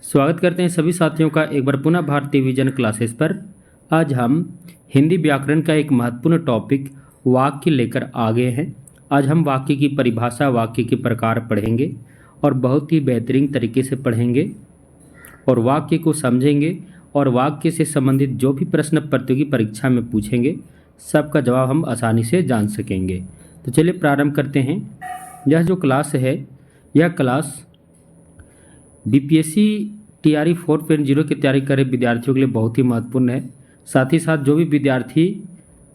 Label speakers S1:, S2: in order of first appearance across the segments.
S1: स्वागत करते हैं सभी साथियों का एक बार पुनः भारतीय विजन क्लासेस पर। आज हम हिंदी व्याकरण का एक महत्वपूर्ण टॉपिक वाक्य लेकर आ गए हैं। आज हम वाक्य की परिभाषा, वाक्य के प्रकार पढ़ेंगे और बहुत ही बेहतरीन तरीके से पढ़ेंगे और वाक्य को समझेंगे और वाक्य से संबंधित जो भी प्रश्न प्रतियोगी परीक्षा में पूछेंगे सबका जवाब हम आसानी से जान सकेंगे। तो चलिए प्रारंभ करते हैं। यह जो क्लास है, यह क्लास बीपीएससी टीआरई 4.0 की तैयारी कर रहे विद्यार्थियों के लिए बहुत ही महत्वपूर्ण है। साथ ही साथ जो भी विद्यार्थी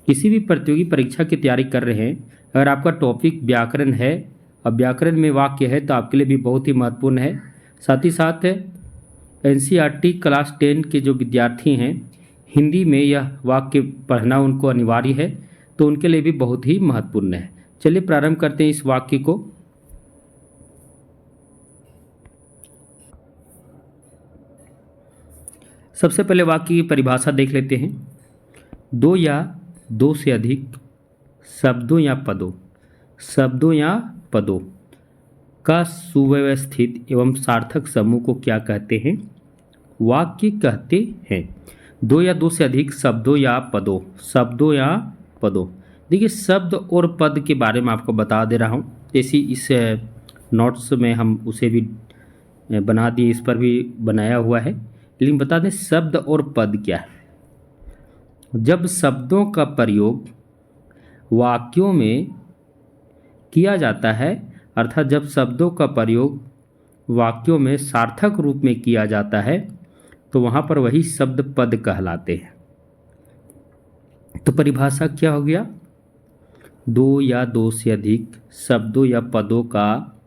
S1: किसी भी प्रतियोगी परीक्षा की तैयारी कर रहे हैं, अगर आपका टॉपिक व्याकरण है और व्याकरण में वाक्य है तो आपके लिए भी बहुत ही महत्वपूर्ण है। साथ ही साथ एनसीईआरटी क्लास 10 के जो विद्यार्थी हैं, हिंदी में यह वाक्य पढ़ना उनको अनिवार्य है, तो उनके लिए भी बहुत ही महत्वपूर्ण है। चलिए प्रारंभ करते हैं इस वाक्य को। सबसे पहले वाक्य की परिभाषा देख लेते हैं। दो या दो से अधिक शब्दों या पदों का सुव्यवस्थित एवं सार्थक समूह को क्या कहते हैं? वाक्य कहते हैं। दो या दो से अधिक शब्दों या पदों। देखिए, शब्द और पद के बारे में आपको बता दे रहा हूँ। जैसे इस नोट्स में हम उसे भी बना दिए, इस पर भी बनाया हुआ है, लेकिन बता दें शब्द और पद क्या है। जब शब्दों का प्रयोग वाक्यों में किया जाता है, अर्थात जब शब्दों का प्रयोग वाक्यों में सार्थक रूप में किया जाता है तो वहाँ पर वही शब्द पद कहलाते हैं। तो परिभाषा क्या हो गया? दो या दो से अधिक शब्दों या पदों का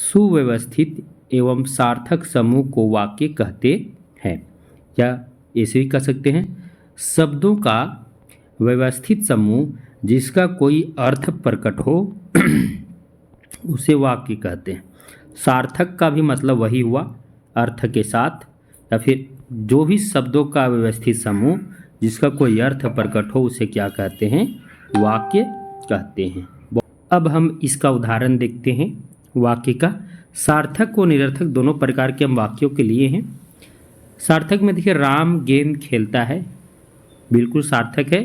S1: सुव्यवस्थित एवं सार्थक समूह को वाक्य कहते हैं, या ऐसे भी कह सकते हैं शब्दों का व्यवस्थित समूह जिसका कोई अर्थ प्रकट हो उसे वाक्य कहते हैं। सार्थक का भी मतलब वही हुआ, अर्थ के साथ, या फिर जो भी शब्दों का व्यवस्थित समूह जिसका कोई अर्थ प्रकट हो उसे क्या कहते हैं? वाक्य कहते हैं। अब हम इसका उदाहरण देखते हैं वाक्य का। सार्थक और निरर्थक दोनों प्रकार के हम वाक्यों के लिए हैं। सार्थक में देखिए, राम गेंद खेलता है, बिल्कुल सार्थक है।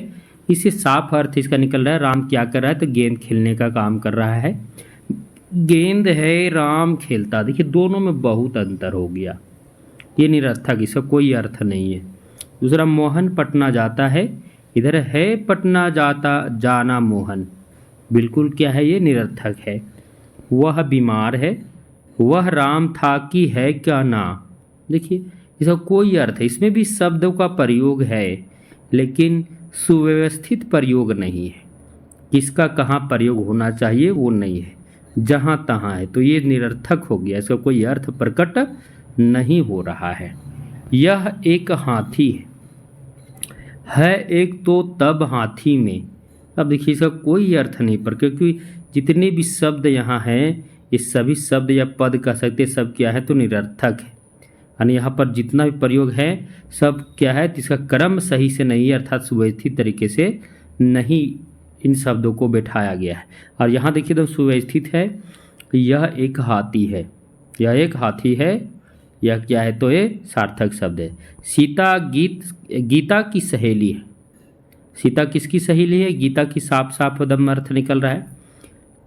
S1: इससे साफ अर्थ इसका निकल रहा है, राम क्या कर रहा है? तो गेंद खेलने का काम कर रहा है। गेंद है, राम खेलता, देखिए दोनों में बहुत अंतर हो गया, ये निरर्थक, इसका कोई अर्थ नहीं है। दूसरा, मोहन पटना जाता है, इधर है पटना जाना मोहन, बिल्कुल क्या है? ये निरर्थक है। वह बीमार है, वह राम था कि है क्या ना, देखिए इसका कोई अर्थ है। इसमें भी शब्दों का प्रयोग है लेकिन सुव्यवस्थित प्रयोग नहीं है। किसका कहाँ प्रयोग होना चाहिए वो नहीं है, जहाँ तहाँ है, तो ये निरर्थक हो गया, इसका कोई अर्थ प्रकट नहीं हो रहा है। यह एक हाथी है एक तो तब हाथी में, अब देखिए इसका कोई अर्थ नहीं पर, क्योंकि जितने भी शब्द यहाँ हैं ये सभी शब्द या पद कह सकते, सब क्या है? तो निरर्थक है। यानी यहाँ पर जितना भी प्रयोग है सब क्या है? तो इसका क्रम सही से नहीं है, अर्थात सुव्यवस्थित तरीके से नहीं इन शब्दों को बैठाया गया है। और यहाँ देखिए तो सुव्यवस्थित है, यह एक हाथी है, यह एक हाथी है, यह क्या है? तो ये सार्थक शब्द है। सीता गीता की सहेली है। सीता किसकी सहेली है? गीता की साफ साफ एकदम अर्थ निकल रहा है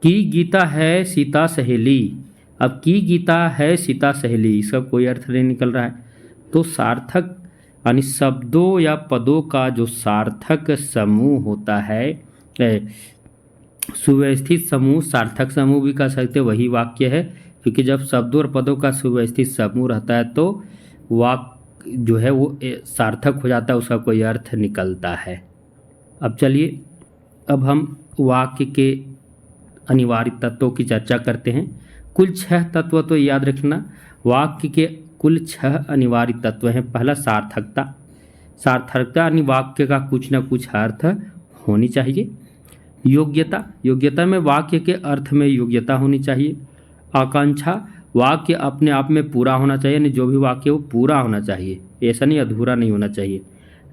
S1: कि गीता है सीता सहेली। अब की गीता है सीता सहेली, इसका कोई अर्थ नहीं निकल रहा है। तो सार्थक यानी शब्दों या पदों का जो सार्थक समूह होता है, सुव्यवस्थित समूह, सार्थक समूह भी कह सकते, वही वाक्य है। क्योंकि जब शब्दों और पदों का सुव्यवस्थित समूह रहता है तो वाक्य जो है वो सार्थक हो जाता है, उसका कोई अर्थ निकलता है। अब चलिए, अब हम वाक्य के अनिवार्य तत्वों की चर्चा करते हैं। कुल 6 तत्व तो याद रखना, वाक्य के कुल 6 अनिवार्य तत्व हैं। पहला सार्थकता। सार्थकता यानी वाक्य का कुछ न कुछ अर्थ होनी चाहिए। योग्यता में वाक्य के अर्थ में योग्यता होनी चाहिए। आकांक्षा, वाक्य अपने आप में पूरा होना चाहिए, यानी जो भी वाक्य वो पूरा होना चाहिए, ऐसा नहीं अधूरा नहीं होना चाहिए।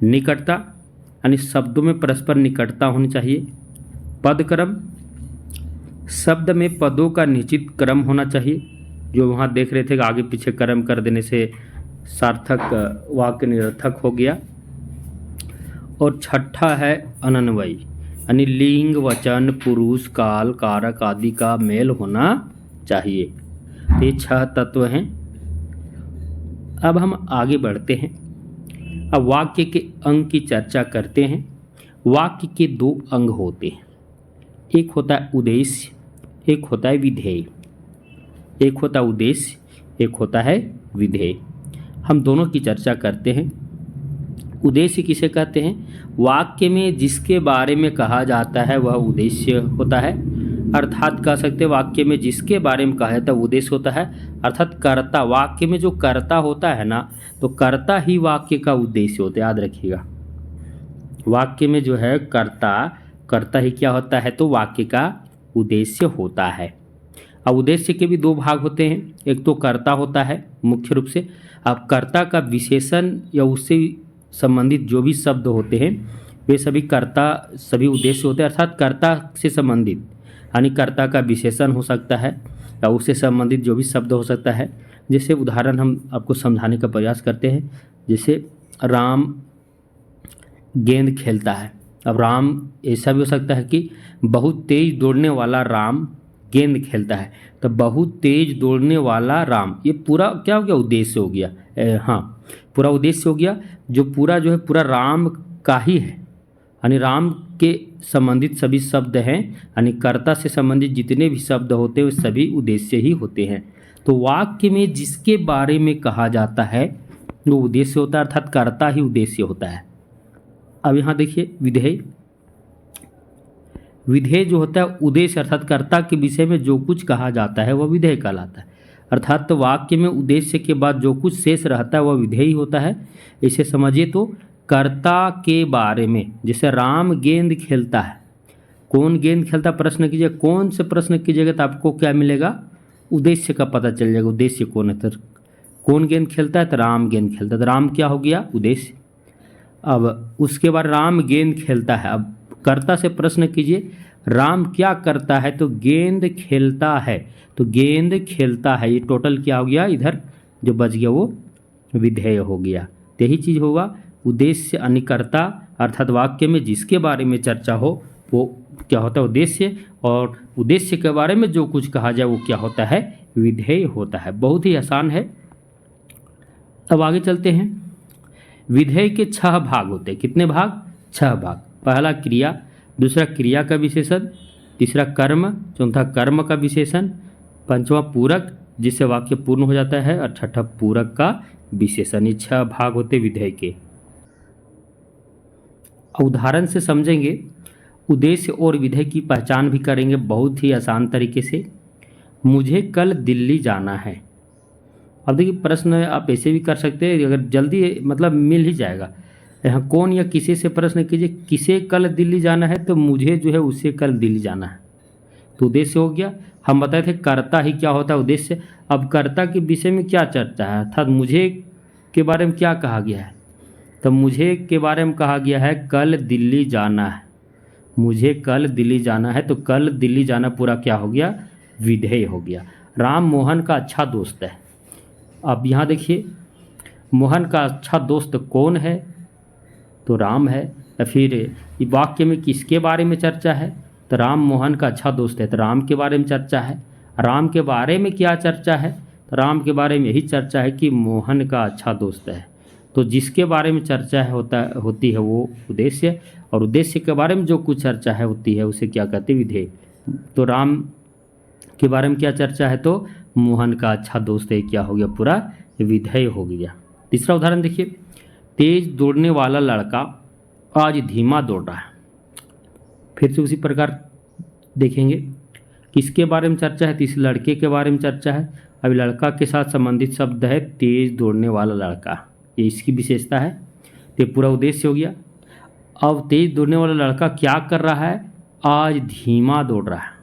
S1: निकटता यानी शब्दों में परस्पर निकटता होनी चाहिए। पदक्रम, शब्द में पदों का निश्चित क्रम होना चाहिए। जो वहाँ देख रहे थे कि आगे पीछे क्रम कर देने से सार्थक वाक्य निरर्थक हो गया। और छठा है अनन्वयी, यानी लिंग, वचन, पुरुष, काल, कारक आदि का मेल होना चाहिए। तो ये 6 तत्व हैं। अब हम आगे बढ़ते हैं। अब वाक्य के अंग की चर्चा करते हैं। वाक्य के 2 अंग होते हैं, एक होता है उद्देश्य, एक होता है विधेय। एक होता है उद्देश्य, एक होता है विधेय। हम दोनों की चर्चा करते हैं। उद्देश्य किसे कहते हैं? वाक्य में जिसके बारे में कहा जाता है वह उद्देश्य होता है। अर्थात कह सकते हैं वाक्य में जिसके बारे में कहा जाता है उद्देश्य होता है। अर्थात कर्ता, वाक्य में जो कर्ता होता है ना, तो कर्ता ही वाक्य का उद्देश्य होता है, याद रखिएगा। वाक्य में जो है कर्ता ही क्या होता है? तो वाक्य का उद्देश्य होता है। अब उद्देश्य के भी 2 भाग होते हैं। एक तो कर्ता होता है मुख्य रूप से। अब कर्ता का विशेषण या उससे संबंधित जो भी शब्द होते हैं वे सभी सभी उद्देश्य होते हैं। अर्थात कर्ता से संबंधित, यानी कर्ता का विशेषण हो सकता है या उससे संबंधित जो भी शब्द हो सकता है। जैसे उदाहरण हम आपको समझाने का प्रयास करते हैं। जैसे राम गेंद खेलता है। अब राम ऐसा भी हो सकता है कि बहुत तेज दौड़ने वाला राम गेंद खेलता है। तो बहुत तेज दौड़ने वाला राम, ये पूरा क्या हो गया? उद्देश्य हो गया। हाँ, पूरा उद्देश्य हो गया। जो पूरा जो है पूरा राम का ही है, यानी राम के संबंधित सभी शब्द हैं, यानी कर्ता से संबंधित जितने भी शब्द होते हैं वे सभी उद्देश्य ही होते हैं। तो वाक्य में जिसके बारे में कहा जाता है वो उद्देश्य होता है, अर्थात कर्ता ही उद्देश्य होता है। अब यहाँ देखिए विधेय। विधेय जो होता है उद्देश्य अर्थात कर्ता के विषय में जो कुछ कहा जाता है वह विधेय कहलाता है। अर्थात तो वाक्य में उद्देश्य के बाद जो कुछ शेष रहता है वह विधेय ही होता है। इसे समझिए तो कर्ता के बारे में, जैसे राम गेंद खेलता है, कौन गेंद खेलता प्रश्न कीजिए, कौन से प्रश्न कीजिएगा तो आपको क्या मिलेगा? उद्देश्य का पता चल जाएगा। उद्देश्य कौन है? तो कौन गेंद खेलता है? तो राम गेंद खेलता है। तो राम क्या हो गया? उद्देश्य। अब उसके बाद राम गेंद खेलता है। अब कर्ता से प्रश्न कीजिए राम क्या करता है? तो गेंद खेलता है। तो गेंद खेलता है, ये टोटल क्या हो गया? इधर जो बच गया वो विधेय हो गया। तो यही चीज़ होगा उद्देश्य अनिकर्ता, अर्थात वाक्य में जिसके बारे में चर्चा हो वो क्या होता है? उद्देश्य। और उद्देश्य के बारे में जो कुछ कहा जाए वो क्या होता है? विधेय होता है। बहुत ही आसान है। अब आगे चलते हैं। विधेय के 6 भाग होते हैं। कितने भाग? 6 भाग। पहला क्रिया, दूसरा क्रिया का विशेषण, तीसरा कर्म, चौथा कर्म का विशेषण, पांचवा पूरक जिससे वाक्य पूर्ण हो जाता है, और छठा पूरक का विशेषण। ये 6 भाग होते विधेय के। उदाहरण से समझेंगे, उद्देश्य और विधेय की पहचान भी करेंगे बहुत ही आसान तरीके से। मुझे कल दिल्ली जाना है। अब देखिए प्रश्न आप ऐसे भी कर सकते हैं, अगर जल्दी मतलब मिल ही जाएगा। यहाँ कौन या किसी से प्रश्न कीजिए, किसे कल दिल्ली जाना है? तो मुझे जो है उसे कल दिल्ली जाना है। तो उद्देश्य हो गया। हम बताए थे कर्ता ही क्या होता है? उद्देश्य। अब कर्ता के विषय में क्या चर्चा है, अर्थात मुझे के बारे में क्या कहा गया है? तो मुझे के बारे में कहा गया है कल दिल्ली जाना है। मुझे कल दिल्ली जाना है, तो कल दिल्ली जाना पूरा क्या हो गया? विधेय हो गया। राम मोहन का अच्छा दोस्त है। अब यहाँ देखिए मोहन का अच्छा दोस्त कौन है? तो राम है। या फिर वाक्य में किसके बारे में चर्चा है? तो राम मोहन का अच्छा दोस्त है, तो राम के बारे में चर्चा है। राम के बारे में क्या चर्चा है? तो राम के बारे में यही चर्चा है कि मोहन का अच्छा दोस्त है। तो जिसके बारे में चर्चा है होती है वो उद्देश्य, और उद्देश्य के बारे में जो कुछ चर्चा है होती है उसे क्या कहते हैं? विधेय। तो राम के बारे में क्या चर्चा है? तो मोहन का अच्छा दोस्त है, क्या हो गया? पूरा विधेय हो गया। तीसरा उदाहरण देखिए, तेज दौड़ने वाला लड़का आज धीमा दौड़ रहा है। फिर से उसी प्रकार देखेंगे किसके बारे में चर्चा है? तो इस लड़के के बारे में चर्चा है। अब लड़का के साथ संबंधित शब्द है तेज दौड़ने वाला लड़का, ये इसकी विशेषता है। तो पूरा उद्देश्य हो गया। अब तेज दौड़ने वाला लड़का क्या कर रहा है? आज धीमा दौड़ रहा है।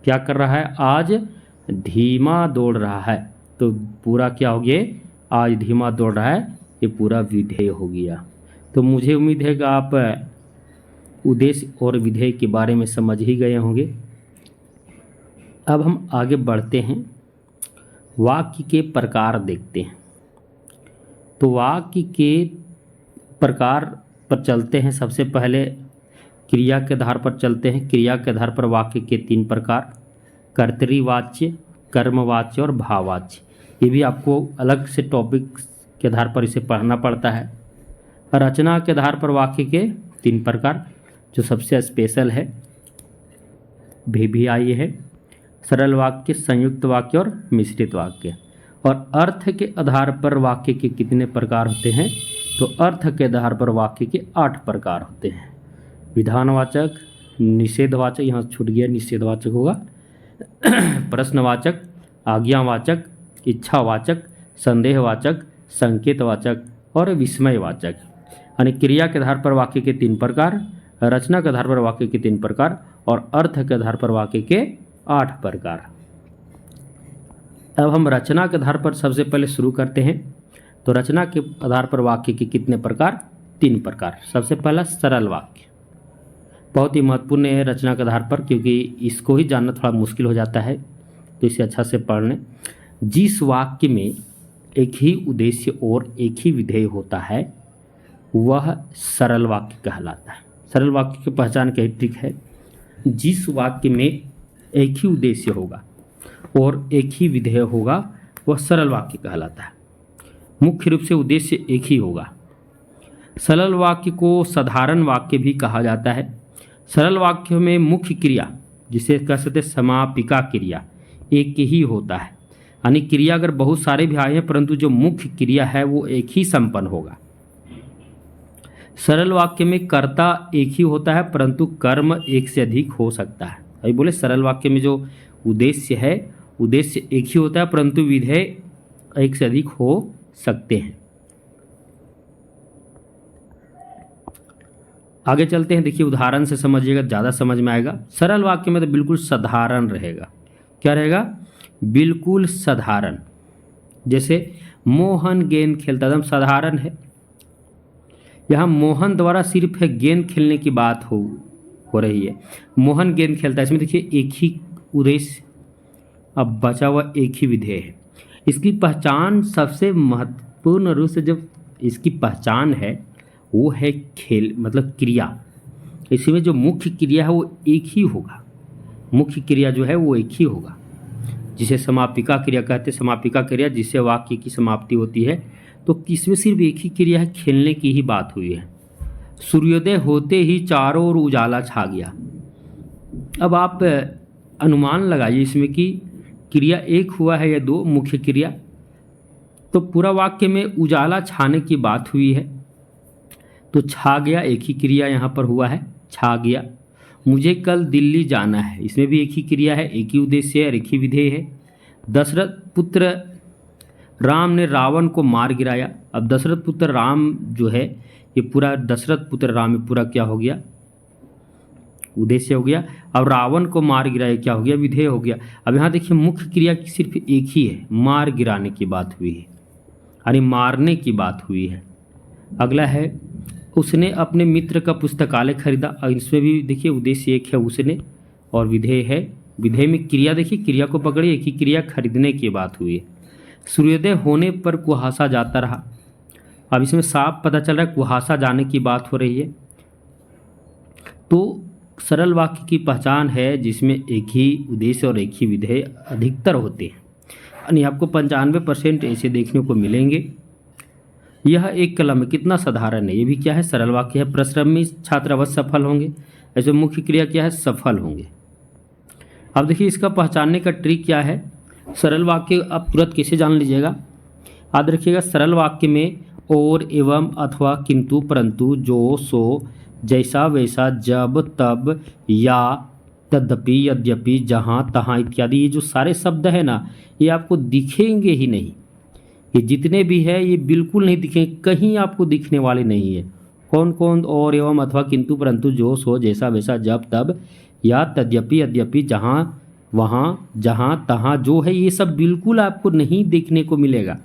S1: क्या कर रहा है? आज धीमा दौड़ रहा है। तो पूरा क्या हो गया? आज धीमा दौड़ रहा है, ये पूरा विधेय हो गया। तो मुझे उम्मीद है कि आप उद्देश्य और विधेय के बारे में समझ ही गए होंगे। अब हम आगे बढ़ते हैं, वाक्य के प्रकार देखते हैं। तो वाक्य के प्रकार पर चलते हैं। सबसे पहले क्रिया के आधार पर चलते हैं। क्रिया के आधार पर वाक्य के 3 प्रकार, कर्तृवाच्य, कर्मवाच्य और भाववाच्य। ये भी आपको अलग से टॉपिक के आधार पर इसे पढ़ना पड़ता है। रचना के आधार पर वाक्य के 3 प्रकार, जो सबसे स्पेशल है भी आइए है, सरल वाक्य, संयुक्त वाक्य और मिश्रित वाक्य। और अर्थ के आधार पर वाक्य के कितने प्रकार होते हैं? तो अर्थ के आधार पर वाक्य के 8 प्रकार होते हैं। विधानवाचक, निषेधवाचक, यहाँ छूट गया, निषेधवाचक होगा, प्रश्नवाचक, आज्ञावाचक, इच्छावाचक, संदेहवाचक, संकेतवाचक और विस्मयवाचक। यानी क्रिया के आधार पर वाक्य के 3 प्रकार, रचना के आधार पर वाक्य के 3 प्रकार और अर्थ के आधार पर वाक्य के 8 प्रकार। अब हम रचना के आधार पर सबसे पहले शुरू करते हैं। तो रचना के आधार पर वाक्य के कितने प्रकार? 3 प्रकार। सबसे पहला सरल वाक्य, बहुत ही महत्वपूर्ण है रचना के आधार पर, क्योंकि इसको ही जानना थोड़ा मुश्किल हो जाता है, तो इसे अच्छा से पढ़ लें। जिस वाक्य में एक ही उद्देश्य और एक ही विधेय होता है वह सरल वाक्य कहलाता है। सरल वाक्य की पहचान क्या ट्रिक है? जिस वाक्य में एक ही उद्देश्य होगा और एक ही विधेय होगा वह सरल वाक्य कहलाता है। मुख्य रूप से उद्देश्य एक ही होगा। सरल वाक्य को साधारण वाक्य भी कहा जाता है। सरल वाक्य में मुख्य क्रिया, जिसे कह सकते समापिका क्रिया, एक ही होता है। यानी क्रिया अगर बहुत सारे भी आए हैं परंतु जो मुख्य क्रिया है वो एक ही संपन्न होगा। सरल वाक्य में कर्ता एक ही होता है परंतु कर्म एक से अधिक हो सकता है। अभी बोले सरल वाक्य में जो उद्देश्य है, उद्देश्य एक ही होता है परंतु विधेय एक से अधिक हो सकते हैं। आगे चलते हैं, देखिए उदाहरण से समझिएगा, ज़्यादा समझ में आएगा। सरल वाक्य में तो बिल्कुल साधारण रहेगा। क्या रहेगा? बिल्कुल साधारण। जैसे मोहन गेंद खेलता, एकदम साधारण है। यहाँ मोहन द्वारा सिर्फ गेंद खेलने की बात हो रही है। मोहन गेंद खेलता है, इसमें देखिए एक ही उद्देश्य, अब बचा हुआ एक ही विधेय है। इसकी पहचान सबसे महत्वपूर्ण रूप से जब इसकी पहचान है वो है खेल, मतलब क्रिया। इसमें जो मुख्य क्रिया है वो एक ही होगा। मुख्य क्रिया जो है वो एक ही होगा, जिसे समापिका क्रिया कहते हैं। समापिका क्रिया जिससे वाक्य की समाप्ति होती है। तो किसमें सिर्फ एक ही क्रिया है, खेलने की ही बात हुई है। सूर्योदय होते ही चारों ओर उजाला छा गया। अब आप अनुमान लगाइए इसमें कि क्रिया एक हुआ है या 2 मुख्य क्रिया। तो पूरा वाक्य में उजाला छाने की बात हुई है, तो छा गया एक ही क्रिया यहाँ पर हुआ है, छा गया। मुझे कल दिल्ली जाना है, इसमें भी एक ही क्रिया है, एक ही उद्देश्य है और एक ही विधेय है। दशरथ पुत्र राम ने रावण को मार गिराया। अब दशरथ पुत्र राम जो है, ये पूरा दशरथ पुत्र राम में पूरा क्या हो गया? उद्देश्य हो गया। अब रावण को मार गिराया क्या हो गया? विधेय हो गया। अब यहाँ देखिए मुख्य क्रिया सिर्फ एक ही है, मार गिराने की बात हुई है, यानी मारने की बात हुई है। अगला है उसने अपने मित्र का पुस्तकालय खरीदा। और इसमें भी देखिए उद्देश्य एक है उसने और विधेय है। विधेय में क्रिया देखिए, क्रिया को पकड़िए, एक ही क्रिया खरीदने की बात हुई है। सूर्योदय होने पर कुहासा जाता रहा। अब इसमें साफ पता चल रहा है कुहासा जाने की बात हो रही है। तो सरल वाक्य की पहचान है जिसमें एक ही उद्देश्य और एक ही विधेय अधिकतर होते हैं, यानी आपको 95% ऐसे देखने को मिलेंगे। यह एक कलम कितना साधारण है, ये भी क्या है? सरल वाक्य है। परिश्रमी छात्र अवश्य सफल होंगे, ऐसे मुख्य क्रिया क्या है? सफल होंगे। अब देखिए इसका पहचानने का ट्रिक क्या है। सरल वाक्य आप तुरंत कैसे जान लीजिएगा, याद रखिएगा। सरल वाक्य में और, एवं, अथवा, किंतु, परंतु, जो, सो, जैसा, वैसा, जब, तब, या, तद्यपि, यद्यपि, जहाँ, तहाँ इत्यादि, ये जो सारे शब्द है ना, ये आपको दिखेंगे ही नहीं। ये जितने भी है ये बिल्कुल नहीं दिखेंगे, कहीं आपको दिखने वाले नहीं है। कौन कौन? और, एवं, अथवा, किंतु, परंतु, जो, सो, जैसा, वैसा, जब, तब, या, तद्यपि, यद्यपि, जहाँ, वहाँ, जहाँ, तहाँ, जो है, ये सब बिल्कुल आपको नहीं देखने को मिलेगा।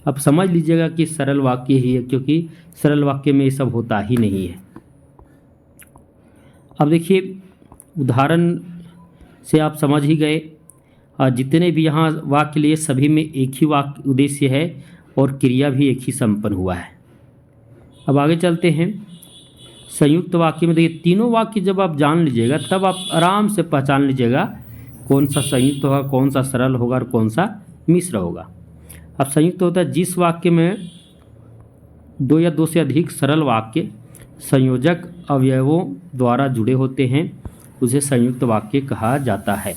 S1: अब समझ लीजिएगा कि सरल वाक्य ही है, क्योंकि सरल वाक्य में ये सब होता ही नहीं है। अब देखिए उदाहरण से आप समझ ही गए, जितने भी यहाँ वाक्य लिए सभी में एक ही वाक्य उद्देश्य है और क्रिया भी एक ही संपन्न हुआ है। अब आगे चलते हैं। संयुक्त वाक्य में देखिए, तीनों वाक्य जब आप जान लीजिएगा तब आप आराम से पहचान लीजिएगा कौन सा संयुक्त होगा, कौन सा सरल होगा और कौन सा मिश्र होगा। अब संयुक्त होता है जिस वाक्य में दो या दो से अधिक सरल वाक्य संयोजक अवयवों द्वारा जुड़े होते हैं उसे संयुक्त वाक्य कहा जाता है।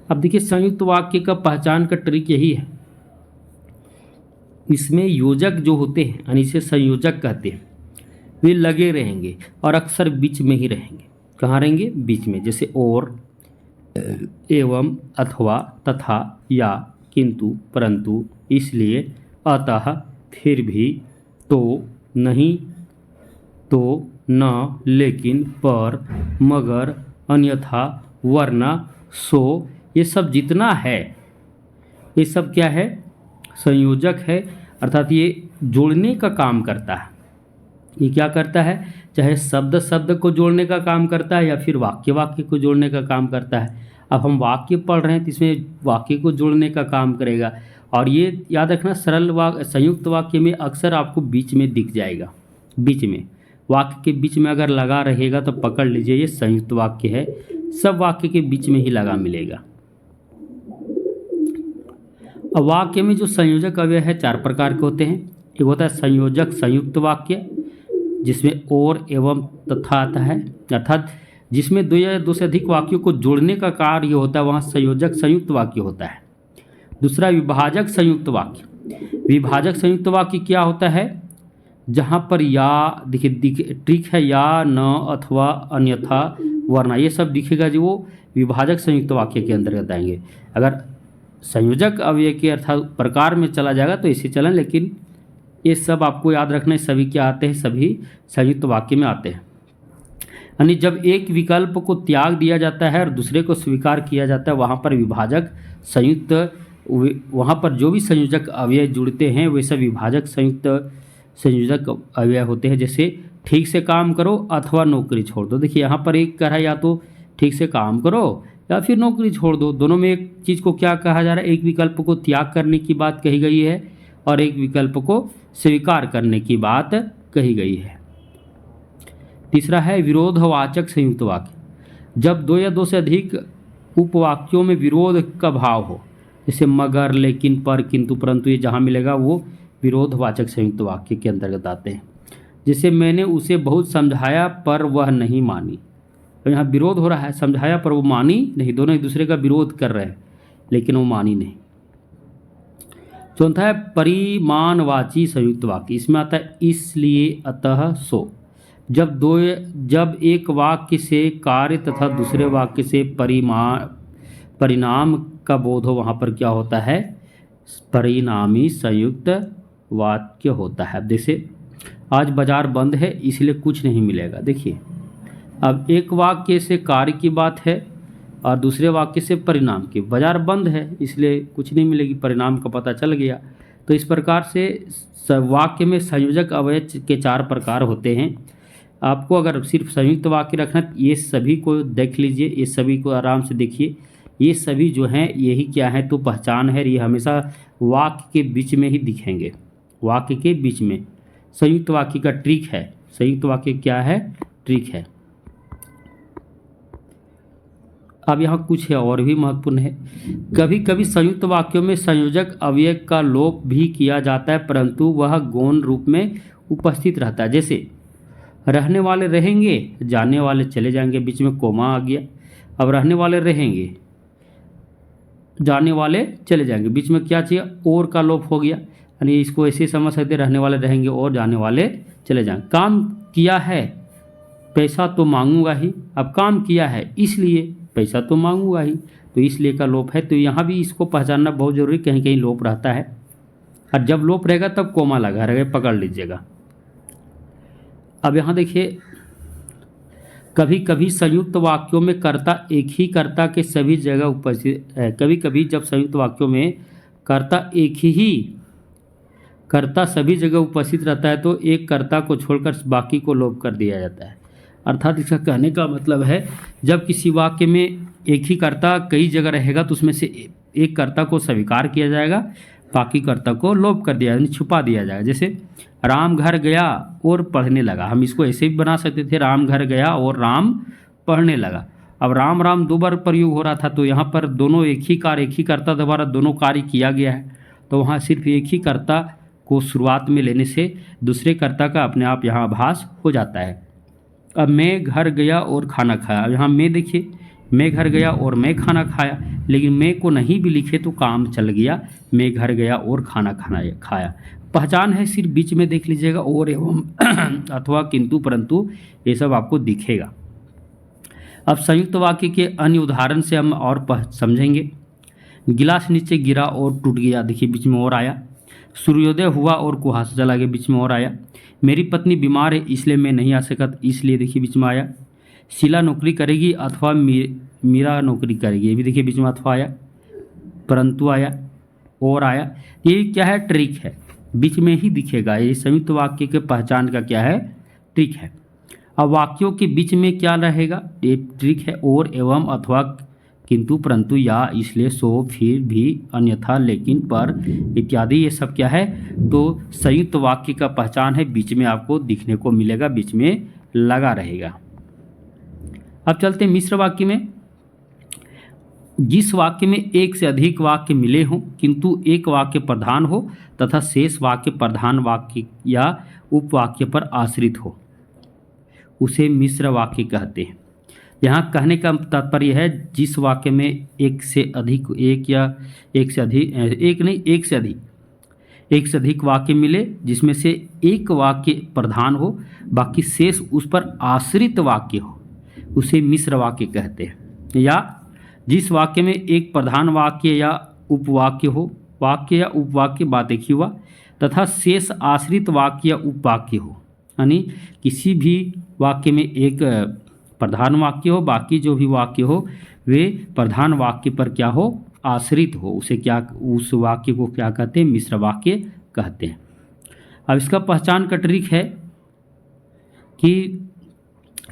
S1: अब देखिए, संयुक्त वाक्य का पहचान का ट्रिक यही है, इसमें योजक जो होते हैं यानी इसे संयोजक कहते हैं, वे लगे रहेंगे और अक्सर बीच में ही रहेंगे। कहाँ रहेंगे? बीच में। जैसे और, एवं, अथवा, तथा, या, किंतु, परंतु, इसलिए, अतः, फिर भी, तो, नहीं, तो, न, लेकिन, पर, मगर, अन्यथा, वरना, सो, ये सब जितना है ये सब क्या है? संयोजक है, अर्थात ये जोड़ने का काम करता है। ये क्या करता है? चाहे शब्द शब्द को जोड़ने का काम करता है या फिर वाक्य वाक्य को जोड़ने का काम करता है। अब हम वाक्य पढ़ रहे हैं तो इसमें वाक्य को जोड़ने का काम करेगा। और ये याद रखना, सरल वाक्य संयुक्त वाक्य में अक्सर आपको बीच में दिख जाएगा। बीच में, वाक्य के बीच में अगर लगा रहेगा तो पकड़ लीजिए ये संयुक्त वाक्य है। सब वाक्य के बीच में ही लगा मिलेगा। अब वाक्य में जो संयोजक अवयव है 4 प्रकार के होते हैं। एक होता है संयोजक संयुक्त वाक्य जिसमें और, एवं, तथा आता है, अर्थात जिसमें दो या दो से अधिक वाक्यों को जोड़ने का कार्य होता है वहाँ संयोजक संयुक्त वाक्य होता है। दूसरा विभाजक संयुक्त वाक्य। विभाजक संयुक्त वाक्य क्या होता है? जहाँ पर या देखिए ट्रिक है, या, न, अथवा, अन्यथा, वरना, ये सब दिखेगा जो वो विभाजक संयुक्त वाक्य के अंतर्गत आएंगे। अगर संयोजक अवयव के अर्थात प्रकार में चला जाएगा तो इसे चलन, लेकिन ये सब आपको याद रखना है, सभी क्या आते हैं? सभी संयुक्त वाक्य में आते हैं। यानी जब एक विकल्प को त्याग दिया जाता है और दूसरे को स्वीकार किया जाता है वहाँ पर विभाजक संयुक्त, वहाँ पर जो भी संयोजक अवयव जुड़ते हैं वे सब विभाजक संयोजक अवयव होते हैं। जैसे ठीक से काम करो अथवा नौकरी छोड़ दो। देखिए यहाँ पर एक कह रहा है या तो ठीक से काम करो या फिर नौकरी छोड़ दो। दोनों में एक चीज़ को क्या कहा जा रहा है? एक विकल्प को त्याग करने की बात कही गई है और एक विकल्प को स्वीकार करने की बात कही गई है। तीसरा है विरोधवाचक संयुक्त वाक्य। जब दो या दो से अधिक उपवाक्यों में विरोध का भाव हो, जैसे मगर, लेकिन, पर, किंतु, परंतु, ये जहाँ मिलेगा वो विरोधवाचक संयुक्त वाक्य के अंतर्गत आते हैं। जैसे मैंने उसे बहुत समझाया पर वह नहीं मानी। तो यहाँ विरोध हो रहा है, समझाया पर वो मानी नहीं, दोनों एक दूसरे का विरोध कर रहे हैं लेकिन वो मानी नहीं। चौथा है परिमाणवाची संयुक्त वाक्य। इसमें आता है इसलिए, अतः, सो। जब एक वाक्य से कार्य तथा दूसरे वाक्य से परिणाम का बोध हो वहाँ पर क्या होता है? परिणामी संयुक्त वाक्य होता है। अब जैसे आज बाजार बंद है इसलिए कुछ नहीं मिलेगा। देखिए अब एक वाक्य से कार्य की बात है और दूसरे वाक्य से परिणाम की। बाजार बंद है इसलिए कुछ नहीं मिलेगी, परिणाम का पता चल गया। तो इस प्रकार से वाक्य में संयोजक अवयव के 4 प्रकार होते हैं। आपको अगर सिर्फ संयुक्त वाक्य रखना ये सभी को देख लीजिए, ये सभी को आराम से देखिए। ये सभी जो हैं यही क्या है तो पहचान है, ये हमेशा वाक्य के बीच में ही दिखेंगे। वाक्य के बीच में संयुक्त वाक्य का ट्रिक है। संयुक्त वाक्य क्या है? ट्रिक है। अब यहाँ कुछ है और भी महत्वपूर्ण है। कभी कभी संयुक्त वाक्यों में संयोजक अवयव का लोप भी किया जाता है परंतु वह गौण रूप में उपस्थित रहता है। जैसे रहने वाले रहेंगे, जाने वाले चले जाएंगे, बीच में कोमा आ गया। अब रहने वाले रहेंगे, जाने वाले चले जाएंगे, बीच में क्या चाहिए? और का लोप हो गया। यानी इसको ऐसे समझ सकते, रहने वाले रहेंगे और जाने वाले चले जाएंगे। काम किया है, पैसा तो मांगूंगा ही। अब काम किया है इसलिए पैसा तो मांगूंगा ही, तो इसलिए का लोप है। तो यहाँ भी इसको पहचानना बहुत जरूरी, कहीं कहीं लोप रहता है और जब लोप रहेगा तब कोमा लगा रहेगा, पकड़ लीजिएगा। अब यहाँ देखिए कभी कभी संयुक्त वाक्यों में कर्ता एक ही कर्ता के सभी जगह उपस्थित है। कभी कभी जब संयुक्त वाक्यों में कर्ता एक ही कर्ता सभी जगह उपस्थित रहता है तो एक कर्ता को छोड़कर बाकी को लोप कर दिया जाता है। अर्थात इसका कहने का मतलब है जब किसी वाक्य में एक ही कर्ता कई जगह रहेगा तो उसमें से एक कर्ता को स्वीकार किया जाएगा बाकी कर्ता को लोप कर दिया, यानी छुपा दिया जाएगा। जैसे राम घर गया और पढ़ने लगा, हम इसको ऐसे भी बना सकते थे, राम घर गया और राम पढ़ने लगा। अब राम राम दो बार प्रयोग हो रहा था, तो यहाँ पर दोनों एक ही कार्य, एक ही कर्ता द्वारा दोनों कार्य किया गया है, तो वहाँ सिर्फ एक ही कर्ता को शुरुआत में लेने से दूसरे कर्ता का अपने आप यहाँ आभास हो जाता है। अब मैं घर गया और खाना खाया, अब यहाँ मैं देखिए, मैं घर गया और मैं खाना खाया, लेकिन मैं को नहीं भी लिखे तो काम चल गया, मैं घर गया और खाना खाया। पहचान है सिर्फ बीच में देख लीजिएगा, और एवं अथवा किंतु परंतु, ये सब आपको दिखेगा। अब संयुक्त वाक्य के अन्य उदाहरण से हम और समझेंगे। गिलास नीचे गिरा और टूट गया, देखिए बीच में और आया। सूर्योदय हुआ और कुहासा चला गया, बीच में और आया। मेरी पत्नी बीमार है इसलिए मैं नहीं आ सकता, इसलिए देखिए बीच में आया। शीला नौकरी करेगी अथवा मीरा नौकरी करेगी, ये भी देखिए बीच में अथवा आया, परंतु आया, और आया। ये क्या है, ट्रिक है, बीच में ही दिखेगा। ये संयुक्त वाक्य के पहचान का क्या है, ट्रिक है। अब वाक्यों के बीच में क्या रहेगा, ये ट्रिक है, और एवं अथवा किंतु परंतु या इसलिए सो फिर भी अन्यथा लेकिन पर इत्यादि, ये सब क्या है, तो संयुक्त वाक्य का पहचान है, बीच में आपको दिखने को मिलेगा, बीच में लगा रहेगा। अब चलते हैं मिश्र वाक्य में। जिस वाक्य में एक से अधिक वाक्य मिले हों किंतु एक वाक्य प्रधान हो तथा शेष वाक्य प्रधान वाक्य या उपवाक्य पर आश्रित हो, उसे मिश्र वाक्य कहते हैं। यहाँ कहने का तात्पर्य है, जिस वाक्य में एक से अधिक, एक से अधिक वाक्य मिले जिसमें से एक वाक्य प्रधान हो, बाकी शेष उस पर आश्रित वाक्य हो, उसे मिश्र वाक्य कहते हैं। या जिस वाक्य में एक प्रधान वाक्य या उपवाक्य हो, वाक्य या उपवाक्य बात एक ही हुआ, तथा शेष आश्रित वाक्य या उपवाक्य हो, यानी किसी भी वाक्य में एक प्रधान वाक्य हो, बाकी जो भी वाक्य हो वे प्रधान वाक्य पर क्या हो, आश्रित हो, उसे क्या, उस वाक्य को क्या कहते हैं, मिश्र वाक्य कहते हैं। अब इसका पहचान का ट्रिक है कि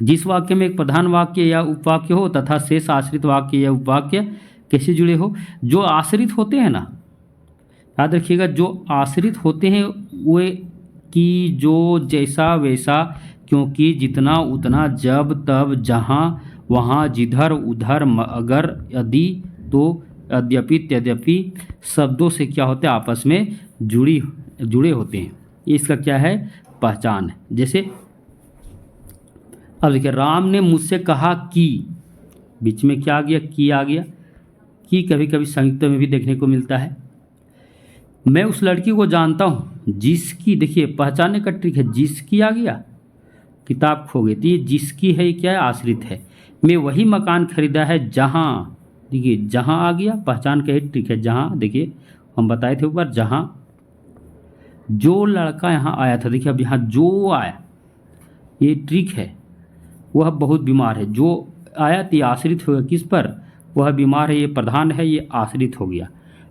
S1: जिस वाक्य में एक प्रधान वाक्य या उपवाक्य हो तथा शेष आश्रित वाक्य या उपवाक्य कैसे जुड़े हो, जो आश्रित होते हैं ना, याद रखिएगा, जो आश्रित होते हैं वे कि जो जैसा वैसा, क्योंकि जितना उतना, जब तब, जहाँ वहाँ, जिधर उधर, अगर, यदि, तो, यद्यपि, यद्यपि शब्दों से क्या होते हैं, आपस में जुड़े होते हैं। इसका क्या है, पहचान है। जैसे अब देखिए, राम ने मुझसे कहा कि, बीच में क्या आ गया, की आ गया। कि कभी कभी संयुक्त में भी देखने को मिलता है। मैं उस लड़की को जानता हूँ जिसकी, देखिए पहचानने का ट्रिक है, जिसकी आ गया, किताब खो गई, तो ये जिसकी है, ये क्या है, आश्रित है। मैं वही मकान खरीदा है जहाँ, देखिए जहाँ आ गया, पहचान का ही ट्रिक है। जहाँ, देखिए हम बताए थे ऊपर, जहाँ जो लड़का यहाँ आया था, देखिए अब यहाँ जो आया, ये ट्रिक है, वह बहुत बीमार है। जो आया तो ये आश्रित हो गया किस पर, वह बीमार है, ये प्रधान है, ये आश्रित हो गया।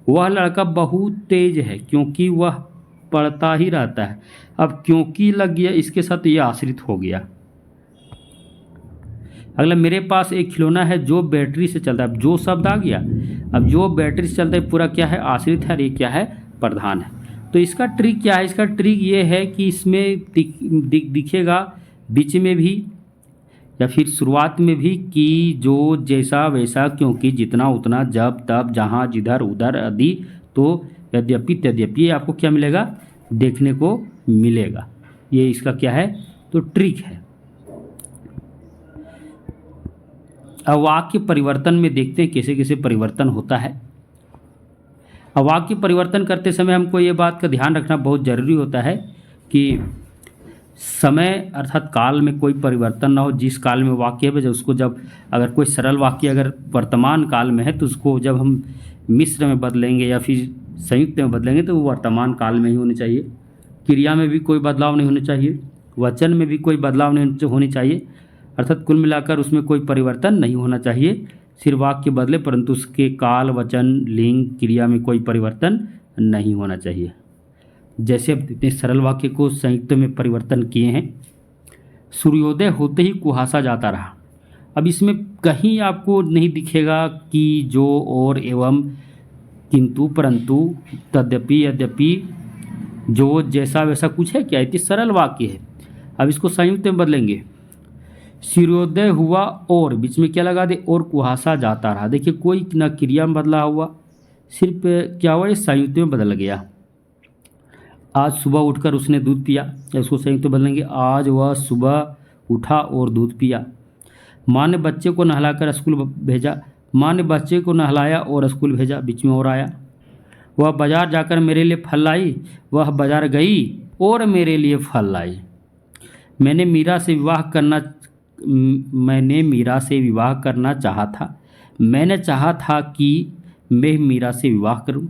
S1: वह लड़का बहुत तेज है क्योंकि वह पढ़ता ही रहता है, अब क्योंकि लग गया इसके साथ, ये आश्रित हो गया। अगला, मेरे पास एक खिलौना है जो बैटरी से चलता है, अब जो शब्द आ गया, अब जो बैटरी से चलता है पूरा क्या है, आश्रित है, ये क्या है, प्रधान है। तो इसका ट्रिक क्या है, इसका ट्रिक ये है कि इसमें दिखेगा बीच में भी या फिर शुरुआत में भी कि जो जैसा वैसा, क्योंकि जितना उतना, जब तब, जहाँ जिधर उधर, यदि तो, यद्यपि तद्यपि, ये आपको क्या मिलेगा, देखने को मिलेगा। ये इसका क्या है, तो ट्रिक है। अब वाक्य परिवर्तन में देखते हैं कैसे कैसे परिवर्तन होता है। अब वाक्य परिवर्तन करते समय हमको ये बात का ध्यान रखना बहुत ज़रूरी होता है कि समय अर्थात काल में कोई परिवर्तन ना हो। जिस काल में वाक्य है, उसको जब, अगर कोई सरल वाक्य अगर वर्तमान काल में है तो उसको जब हम मिश्र में बदलेंगे या फिर संयुक्त में बदलेंगे तो वो वर्तमान काल में ही होनी चाहिए। क्रिया में भी कोई बदलाव नहीं होना चाहिए, वचन में भी कोई बदलाव नहीं होनी चाहिए, अर्थात कुल मिलाकर उसमें कोई परिवर्तन नहीं होना चाहिए। सिर्फ वाक्य बदले परंतु उसके काल, वचन, लिंग, क्रिया में कोई परिवर्तन नहीं होना चाहिए। जैसे अब इतने सरल वाक्य को संयुक्त में परिवर्तन किए हैं। सूर्योदय होते ही कुहासा जाता रहा, अब इसमें कहीं आपको नहीं दिखेगा कि, जो, और, एवं, किंतु, परंतु, तद्यपि, यद्यपि, जो, जैसा, वैसा कुछ है क्या? इतनी सरल वाक्य है। अब इसको संयुक्त में बदलेंगे। सूर्योदय हुआ और बीच में क्या लगा दे? और कुहासा जाता रहा। देखिए कोई न क्रिया में बदला हुआ, सिर्फ क्या हुआ, ये संयुक्त में बदल गया। आज सुबह उठकर उसने दूध पिया, इसको संयुक्त में बदलेंगे। आज वह सुबह उठा और दूध पिया। माँ ने बच्चे को नहलाकर स्कूल भेजा। माँ ने बच्चे को नहलाया और स्कूल भेजा, बीच में और आया। वह बाजार जाकर मेरे लिए फल लाई। वह बाजार गई और मेरे लिए फल लाई। मैंने मीरा से विवाह करना चाहा था। मैंने चाहा था कि मैं मीरा से विवाह करूं।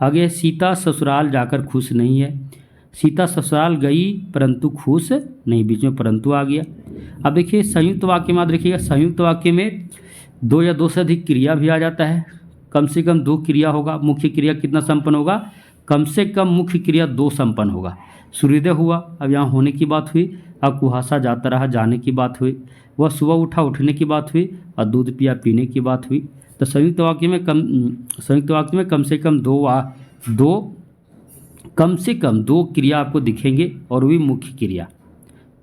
S1: आगे, सीता ससुराल जाकर खुश नहीं है। सीता ससुराल गई परंतु खुश नहीं, बीच में परंतु आ गया। अब देखिए संयुक्त वाक्य में देखिएगा, संयुक्त वाक्य में दो या दो से अधिक क्रिया भी आ जाता है। कम से कम दो क्रिया होगा। मुख्य क्रिया कितना संपन्न होगा? कम से कम मुख्य क्रिया दो संपन्न होगा। सूर्योदय हुआ, अब यहाँ होने की बात हुई। अब कुहासा जाता रहा, जाने की बात हुई। वह सुबह उठा, उठने की बात हुई। और दूध पिया, पीने की बात हुई। तो संयुक्त वाक्य में कम से कम दो क्रिया आपको दिखेंगे और वही मुख्य क्रिया।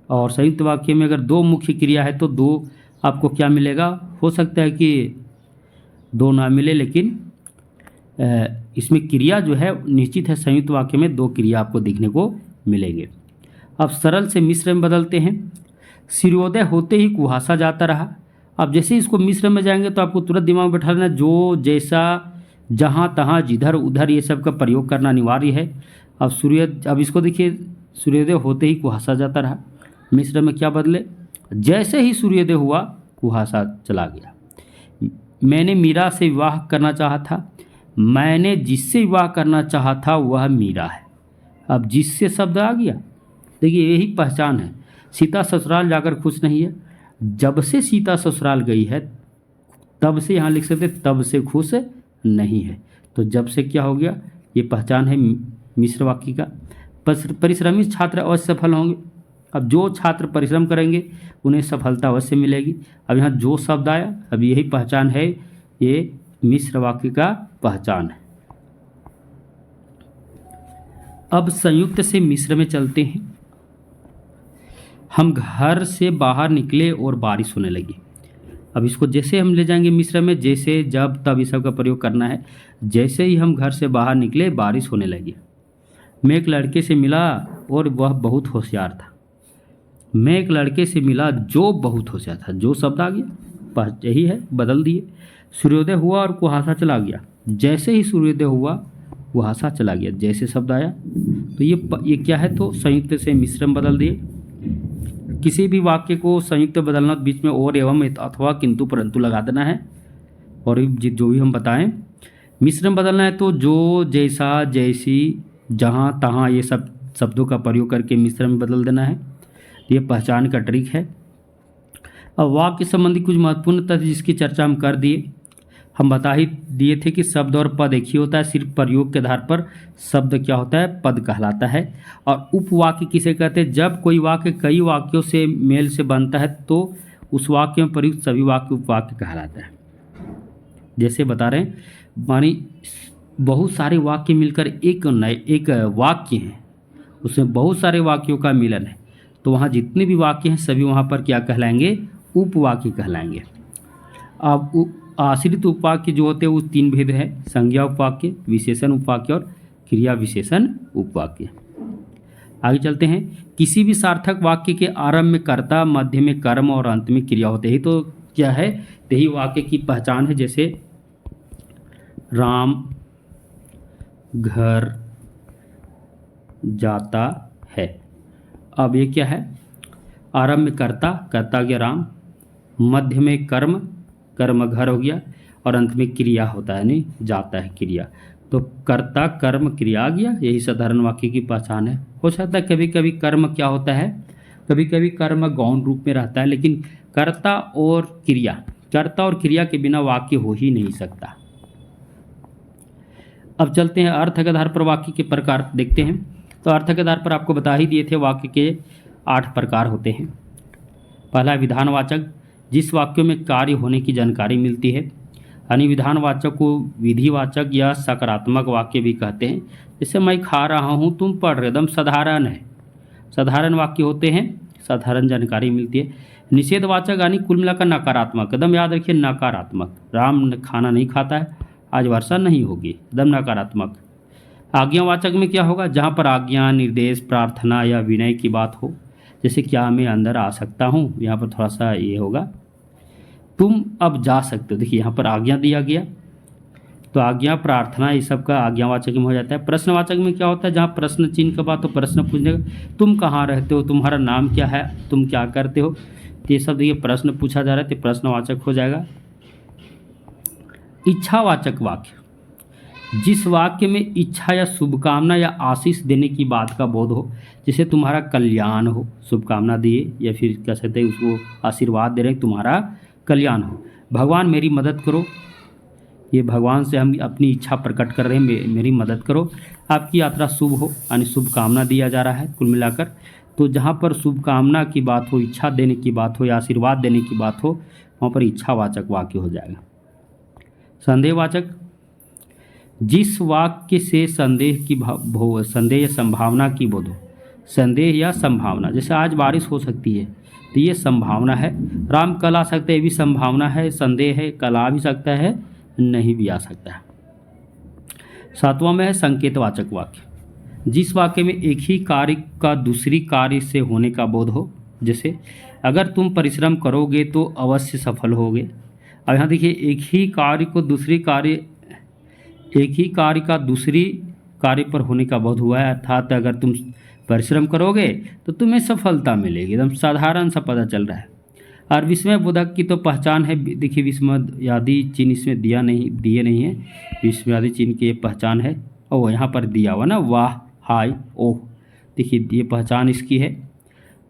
S1: और संयुक्त वाक्य में अगर दो मुख्य क्रिया है तो दो आपको क्या मिलेगा? हो सकता है कि दो ना मिले, लेकिन इसमें क्रिया जो है निश्चित है। संयुक्त वाक्य में दो क्रिया आपको देखने को मिलेंगे। अब सरल से मिश्र में बदलते हैं। सूर्योदय होते ही कुहासा जाता रहा। अब जैसे इसको मिश्र में जाएंगे तो आपको तुरंत दिमाग में बैठा लेना, जो, जैसा, जहाँ, तहाँ, जिधर, उधर, ये सब का प्रयोग करना अनिवार्य है। अब इसको देखिए, सूर्योदय होते ही कुहासा जाता रहा। मिश्र में क्या बदले? जैसे ही सूर्योदय हुआ कुहासा चला गया। मैंने मीरा से विवाह करना चाहा था। मैंने जिससे विवाह करना चाहा था वह मीरा है। अब जिससे शब्द आ गया। देखिए यही पहचान है। सीता ससुराल जाकर खुश नहीं है। जब से सीता ससुराल गई है तब से, यहाँ लिख सकते तब से खुश नहीं है। तो जब से क्या हो गया? ये पहचान है मिश्र वाक्य का। परिश्रमी छात्र अवश्य सफल होंगे। अब जो छात्र परिश्रम करेंगे उन्हें सफलता अवश्य मिलेगी। अब यहाँ जो शब्द आया, अब यही पहचान है, ये मिश्र वाक्य का पहचान है। अब संयुक्त से मिश्र में चलते हैं। हम घर से बाहर निकले और बारिश होने लगी। अब इसको जैसे हम ले जाएंगे मिश्र में, जैसे, जब, तब, इस सब का प्रयोग करना है। जैसे ही हम घर से बाहर निकले बारिश होने लगी। मैं एक लड़के से मिला और वह बहुत होशियार था। मैं एक लड़के से मिला जो बहुत होशियार था। जो शब्द आ गया, यही है, बदल दिए। सूर्योदय हुआ और कुहासा चला गया। जैसे ही सूर्योदय हुआ कुहासा चला गया, जैसे शब्द आया। तो ये क्या है? तो संयुक्त से मिश्र में बदल दिए। किसी भी वाक्य को संयुक्त बदलना, बीच में और, एवं, अथवा, किंतु, परंतु लगा देना है। और जो भी हम बताएं मिश्र में बदलना है तो जो, जैसा, जैसी, जहाँ, तहाँ, ये सब शब्दों का प्रयोग करके मिश्र में बदल देना है। ये पहचान का ट्रिक है। अब वाक्य संबंधी कुछ महत्वपूर्ण तथ्य जिसकी चर्चा हम कर दिए। हम बता ही दिए थे कि शब्द और पद एक ही होता है। सिर्फ प्रयोग के आधार पर शब्द क्या होता है? पद कहलाता है। और उपवाक्य किसे कहते हैं? जब कोई वाक्य कई वाक्यों से मेल से बनता है तो उस वाक्य में प्रयुक्त सभी वाक्य उपवाक्य कहलाता है। जैसे बता रहे हैं, मानी बहुत सारे वाक्य मिलकर एक वाक्य है, उसमें बहुत सारे वाक्यों का मिलन है, तो वहाँ जितने भी वाक्य हैं सभी वहाँ पर क्या कहलाएंगे? उपवाक्य कहलाएंगे। अब आश्रित उपवाक्य जो होते हैं वो तीन भेद है: संज्ञा उपवाक्य, विशेषण उपवाक्य और क्रिया विशेषण उपवाक्य। आगे चलते हैं। किसी भी सार्थक वाक्य के आरंभ में कर्ता, मध्य में कर्म और अंत में क्रिया होते हैं। तो क्या है? यही वाक्य की पहचान है। जैसे राम घर जाता है। अब ये क्या है? आरंभ में कर्ता, कर्ता गया राम, मध्य में कर्म, कर्म घर हो गया, और अंत में क्रिया होता है, नहीं जाता है क्रिया। तो कर्ता, कर्म, क्रिया आ गया। यही साधारण वाक्य की पहचान है। हो सकता है कभी कभी कर्म क्या होता है, कभी कभी कर्म गौण रूप में रहता है, लेकिन कर्ता और क्रिया के बिना वाक्य हो ही नहीं सकता। अब चलते हैं अर्थ के आधार पर वाक्य के प्रकार देखते हैं। तो अर्थ के आधार पर आपको बता ही दिए थे वाक्य के 8 प्रकार होते हैं। पहला विधानवाचक, जिस वाक्यों में कार्य होने की जानकारी मिलती है। यानी विधानवाचक को विधिवाचक या सकारात्मक वाक्य भी कहते हैं। जैसे मैं खा रहा हूँ, तुम पढ़ रहे, एकदम साधारण है, साधारण वाक्य होते हैं, साधारण जानकारी मिलती है। निषेधवाचक यानी कुल मिलाकर नकारात्मक, एकदम याद रखिए नकारात्मक। राम खाना नहीं खाता है, आज वर्षा नहीं होगी, एकदम नकारात्मक। आज्ञावाचक में क्या होगा? जहाँ पर आज्ञा, निर्देश, प्रार्थना या विनय की बात हो, जैसे क्या मैं अंदर आ सकता हूँ, यहाँ पर थोड़ा सा ये होगा, तुम अब जा सकते हो। देखिए यहाँ पर आज्ञा दिया गया, तो आज्ञा, प्रार्थना, ये सब का आज्ञावाचक में हो जाता है। प्रश्नवाचक में क्या होता है? जहाँ प्रश्न चिन्ह का बात हो, प्रश्न पूछने का, तुम कहाँ रहते हो, तुम्हारा नाम क्या है, तुम क्या करते हो, तो ये सब देखिए प्रश्न पूछा जा रहा है तो प्रश्नवाचक हो जाएगा। इच्छावाचक वाक्य, जिस वाक्य में इच्छा या शुभकामना या आशीष देने की बात का बोध हो, जैसे तुम्हारा कल्याण हो, शुभकामना दिए, या फिर कह सकते हैं उसको आशीर्वाद दे रहे हैं तुम्हारा कल्याण हो। भगवान मेरी मदद करो, ये भगवान से हम अपनी इच्छा प्रकट कर रहे हैं, मेरी मदद करो, आपकी यात्रा शुभ हो, यानी शुभकामना दिया जा रहा है कुल मिलाकर। तो जहाँ पर शुभकामना की बात हो, इच्छा देने की बात हो या आशीर्वाद देने की बात हो, वहाँ पर इच्छावाचक वाक्य हो जाएगा। संदेहवाचक, जिस वाक्य से संदेह या संभावना की बोध हो, संदेह या संभावना, जैसे आज बारिश हो सकती है तो ये संभावना है, राम कल आ सकते हैं, ये भी संभावना है, संदेह है, कल आ भी सकता है, नहीं भी आ सकता है। सातवां में है संकेतवाचक वाक्य, जिस वाक्य में एक ही कार्य का दूसरी कार्य से होने का बोध हो, जैसे अगर तुम परिश्रम करोगे तो अवश्य सफल होगे। अब यहाँ देखिए एक ही कार्य का दूसरी कार्य पर होने का बोध हुआ है, अर्थात अगर तुम परिश्रम करोगे तो तुम्हें सफलता मिलेगी, एकदम साधारण सा पता चल रहा है। और विस्मय बोधक की तो पहचान है, देखिए विस्मयादि चिन्ह इसमें दिए नहीं है, विस्मयादि चिन्ह की पहचान है, और यहाँ पर दिया हुआ ना, वाह, हाय, ओह, देखिए ये पहचान इसकी है।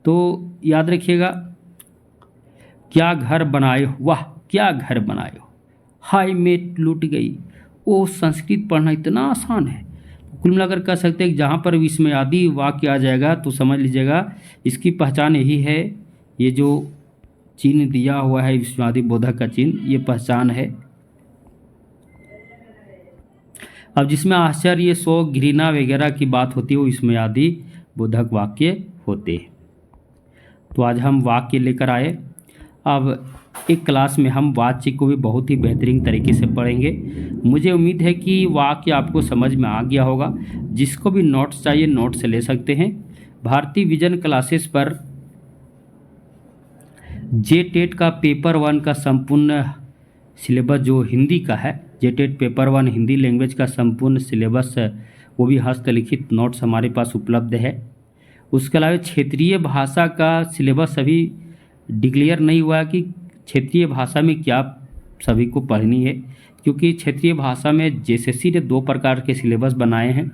S1: तो याद रखिएगा, क्या घर बनाए हो, वाह क्या घर बनाए हो, हाय मैं लूट गई, ओह संस्कृत पढ़ना इतना आसान है। कुल मिलाकर कह सकते हैं कि जहाँ पर विस्मयादि वाक्य आ जाएगा तो समझ लीजिएगा इसकी पहचान यही है, ये जो चिन्ह दिया हुआ है विस्मयादि बोधक का चिन्ह, ये पहचान है। अब जिसमें आश्चर्य, शोक, घृणा वगैरह की बात होती है वो विस्मयादि बोधक वाक्य होते हैं। तो आज हम वाक्य लेकर आए। अब एक क्लास में हम वाक्य को भी बहुत ही बेहतरीन तरीके से पढ़ेंगे। मुझे उम्मीद है कि वाक्य आपको समझ में आ गया होगा। जिसको भी नोट्स चाहिए नोट से ले सकते हैं। भारतीय विजन क्लासेस पर जेटेट का पेपर 1 का संपूर्ण सिलेबस जो हिंदी का है, जेटेट पेपर 1 हिंदी लैंग्वेज का संपूर्ण सिलेबस वो भी हस्तलिखित नोट्स हमारे पास उपलब्ध है। उसके अलावा क्षेत्रीय भाषा का सिलेबस अभी डिक्लेयर नहीं हुआ कि क्षेत्रीय भाषा में क्या सभी को पढ़नी है, क्योंकि क्षेत्रीय भाषा में जेएसएससी ने 2 प्रकार के सिलेबस बनाए हैं।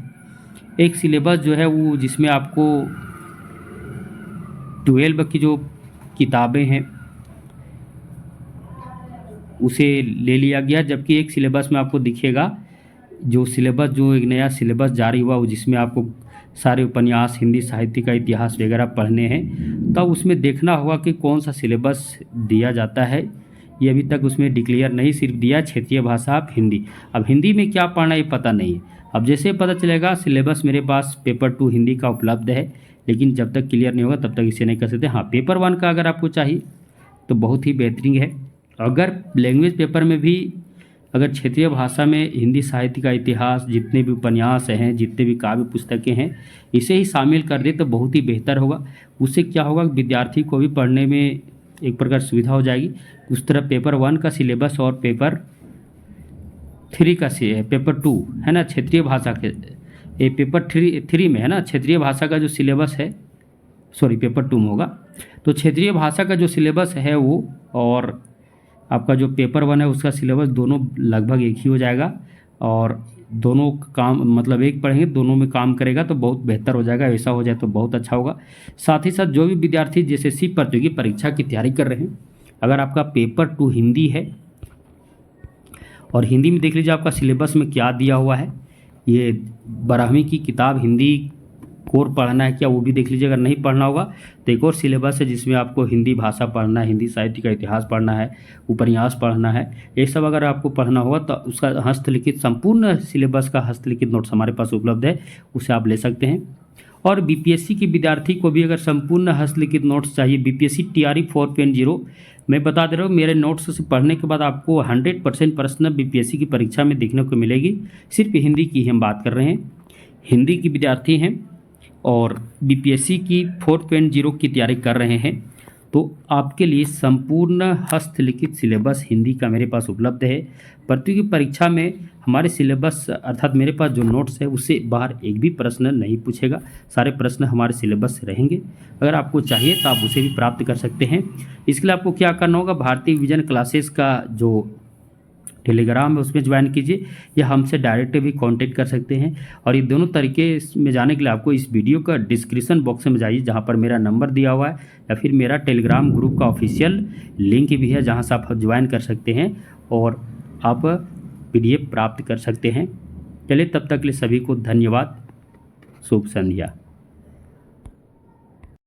S1: एक सिलेबस जो है वो जिसमें आपको 12 की जो किताबें हैं उसे ले लिया गया, जबकि एक सिलेबस में आपको दिखेगा जो सिलेबस जो एक नया सिलेबस जारी हुआ वो जिसमें आपको सारे उपन्यास, हिंदी साहित्य का इतिहास वगैरह पढ़ने हैं, तब उसमें देखना होगा कि कौन सा सिलेबस दिया जाता है। ये अभी तक उसमें डिक्लेयर नहीं, सिर्फ दिया क्षेत्रीय भाषा आप हिंदी। अब हिंदी में क्या पढ़ना ये पता नहीं है। अब जैसे पता चलेगा, सिलेबस मेरे पास पेपर 2 हिंदी का उपलब्ध है, लेकिन जब तक क्लियर नहीं होगा तब तक इसे नहीं कर सकते। हाँ, पेपर 1 का अगर आपको चाहिए तो बहुत ही बेहतरीन है। अगर लैंग्वेज पेपर में भी अगर क्षेत्रीय भाषा में हिंदी साहित्य का इतिहास, जितने भी उपन्यास हैं, जितने भी काव्य पुस्तकें हैं, इसे ही शामिल कर दे तो बहुत ही बेहतर होगा। उससे क्या होगा, विद्यार्थी को भी पढ़ने में एक प्रकार सुविधा हो जाएगी। उस तरह पेपर 1 का सिलेबस और पेपर 3 का पेपर 2 है ना, क्षेत्रीय भाषा के ये पेपर 3 में है ना, क्षेत्रीय भाषा का जो सिलेबस है, सॉरी पेपर 2 में होगा। तो क्षेत्रीय भाषा का जो सिलेबस है वो और आपका जो पेपर 1 है उसका सिलेबस दोनों लगभग एक ही हो जाएगा, और दोनों काम मतलब एक पढ़ेंगे दोनों में काम करेगा तो बहुत बेहतर हो जाएगा। ऐसा हो जाए तो बहुत अच्छा होगा। साथ ही साथ जो भी विद्यार्थी जेएसएससी प्रतियोगी परीक्षा की तैयारी कर रहे हैं, अगर आपका पेपर 2 हिंदी है और हिंदी में देख लीजिए आपका सिलेबस में क्या दिया हुआ है। ये 12वीं की किताब हिंदी कोर पढ़ना है क्या वो भी देख लीजिए। अगर नहीं पढ़ना होगा तो एक और सिलेबस है जिसमें आपको हिंदी भाषा पढ़ना है, हिंदी साहित्य का इतिहास पढ़ना है, उपन्यास पढ़ना है। ये सब अगर आपको पढ़ना होगा तो उसका हस्तलिखित संपूर्ण सिलेबस का हस्तलिखित नोट्स हमारे पास उपलब्ध है, उसे आप ले सकते हैं। और बीपीएससी के विद्यार्थी को भी अगर संपूर्ण हस्तलिखित नोट्स चाहिए, बीपीएससी टीआरई 4.0 मैं बता दे रहा हूँ, मेरे नोट्स से पढ़ने के बाद आपको 100% प्रश्न बीपीएससी की परीक्षा में देखने को मिलेगी। सिर्फ हिंदी की ही हम बात कर रहे हैं, हिंदी की विद्यार्थी हैं और बीपीएससी की 4.0 की तैयारी कर रहे हैं तो आपके लिए संपूर्ण हस्तलिखित सिलेबस हिंदी का मेरे पास उपलब्ध है। प्रतियोगी परीक्षा में हमारे सिलेबस अर्थात मेरे पास जो नोट्स है उससे बाहर एक भी प्रश्न नहीं पूछेगा, सारे प्रश्न हमारे सिलेबस से रहेंगे। अगर आपको चाहिए तो आप उसे भी प्राप्त कर सकते हैं। इसके लिए आपको क्या करना होगा, भारतीय विजन क्लासेस का जो टेलीग्राम है उसमें ज्वाइन कीजिए या हमसे डायरेक्ट भी कांटेक्ट कर सकते हैं। और ये दोनों तरीके में जाने के लिए आपको इस वीडियो का डिस्क्रिप्शन बॉक्स में जाइए जहाँ पर मेरा नंबर दिया हुआ है, या फिर मेरा टेलीग्राम ग्रुप का ऑफिशियल लिंक भी है जहाँ से आप ज्वाइन कर सकते हैं और आप PDF प्राप्त कर सकते हैं। चलिए तब तक के लिए सभी को धन्यवाद, शुभ संध्या।